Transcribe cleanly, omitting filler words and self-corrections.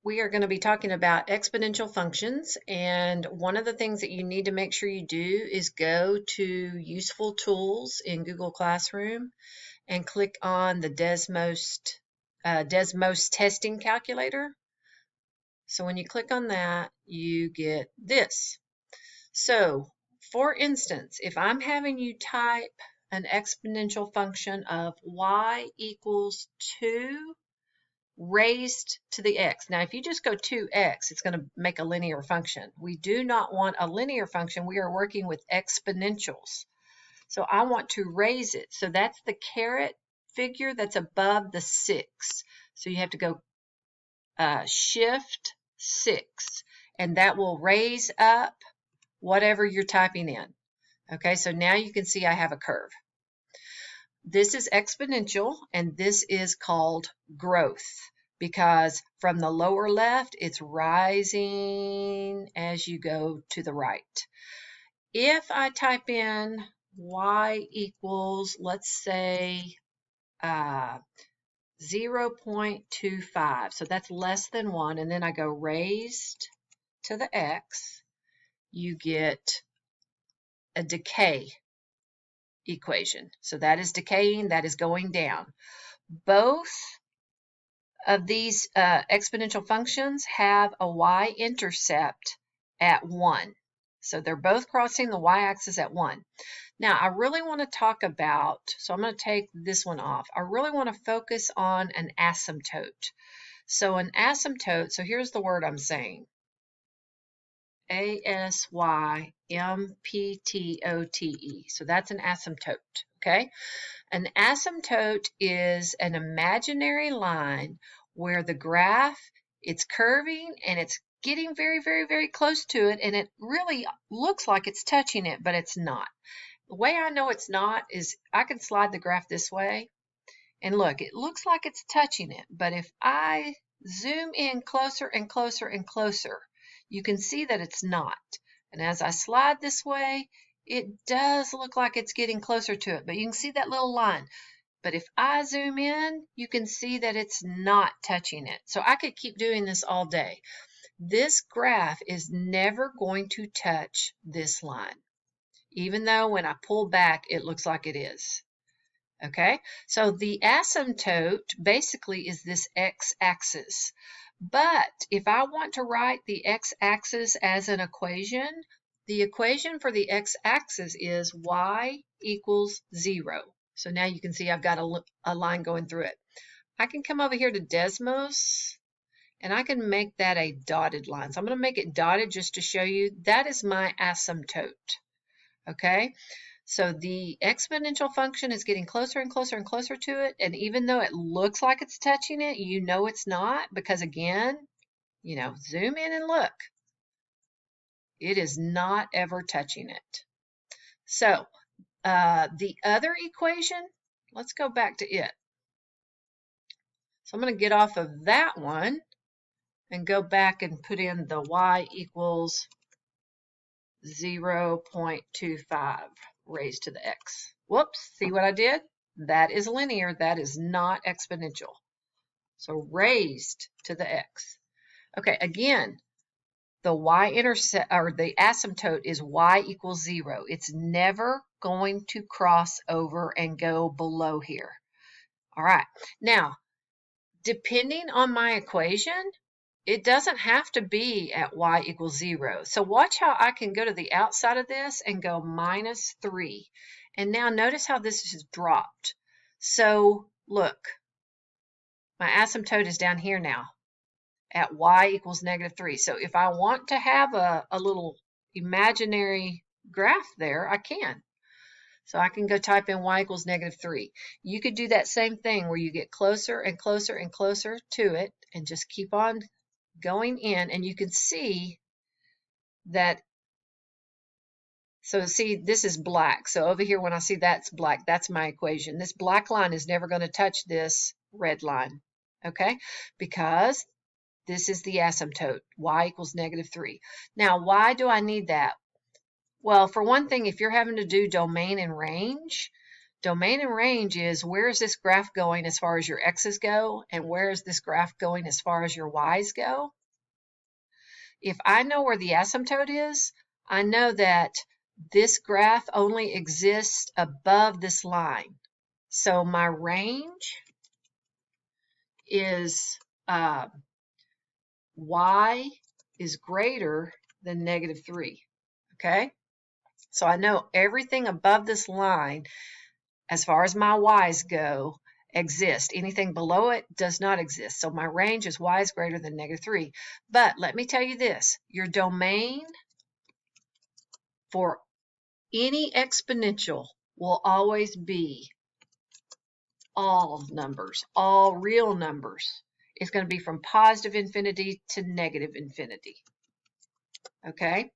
We are going to be talking about exponential functions, and one of the things that you need to make sure you do is go to Useful Tools in Google Classroom and click on the Desmos Testing Calculator. So when you click on that, you get this. So, for instance, if I'm having you type an exponential function of y equals 2 raised to the x. Now, if you just go 2x, it's going to make a linear function. We do not want a linear function. We are working with exponentials. So I want to raise it. So that's the caret figure that's above the 6. So you have to go Shift 6, and that will raise up whatever you're typing in. Okay, so now you can see I have a curve. This is exponential, and this is called growth because from the lower left, it's rising as you go to the right. If I type in y equals, let's say, 0.25, so that's less than 1, and then I go raised to the x, you get a decay equation. So that is decaying, that is going down. Both of these exponential functions have a y-intercept at 1. So they're both crossing the y-axis at 1. Now, I really want to talk about, so I'm going to take this one off. I really want to focus on an asymptote. So an asymptote, so here's the word I'm saying. asymptote. So that's an asymptote, okay? An asymptote is an imaginary line where the graph, it's curving and it's getting very, very, very close to it, and it really looks like it's touching it, but it's not. The way I know it's not is I can slide the graph this way, and look, it looks like it's touching it, but if I zoom in closer and closer and closer, you can see that it's not. And as I slide this way, it does look like it's getting closer to it, but you can see that little line. But if I zoom in, you can see that it's not touching it. So I could keep doing this all day. This graph is never going to touch this line, even though when I pull back, it looks like it is. Okay, so the asymptote basically is this x-axis. But if I want to write the x-axis as an equation, the equation for the x-axis is y equals 0. So now you can see I've got a line going through it. I can come over here to Desmos, and I can make that a dotted line. So I'm going to make it dotted just to show you that is my asymptote. Okay, so the exponential function is getting closer and closer and closer to it, and even though it looks like it's touching it, you know it's not, because again, zoom in and look. It is not ever touching it. So the other equation, let's go back to it. So I'm going to get off of that one and go back and put in the y equals 0.25 raised to the x. Whoops, see what I did? That is linear, that is not exponential. So raised to the x. Okay, again, the y-intercept, or the asymptote, is y equals 0. It's never going to cross over and go below here. All right, now, depending on my equation, it doesn't have to be at y equals 0. So watch how I can go to the outside of this and go -3. And now notice how this has dropped. So look, my asymptote is down here now at y equals -3. So if I want to have a little imaginary graph there, I can. So I can go type in y equals -3. You could do that same thing where you get closer and closer and closer to it and just keep on going in, and you can see that. So see, this is black. So over here when I see that's black, that's my equation. This black line is never going to touch this red line, okay? Because this is the asymptote, y equals -3. Now, why do I need that? Well, for one thing, if you're having to do domain and range is where is this graph going as far as your x's go, and where is this graph going as far as your y's go? if I know where the asymptote is, I know that this graph only exists above this line. So my range is y is greater than -3, okay? So I know everything above this line, as far as my y's go, exist. Anything below it does not exist. So my range is y is greater than -3. But let me tell you this, your domain for any exponential will always be all numbers, all real numbers. It's going to be from positive infinity to negative infinity. Okay?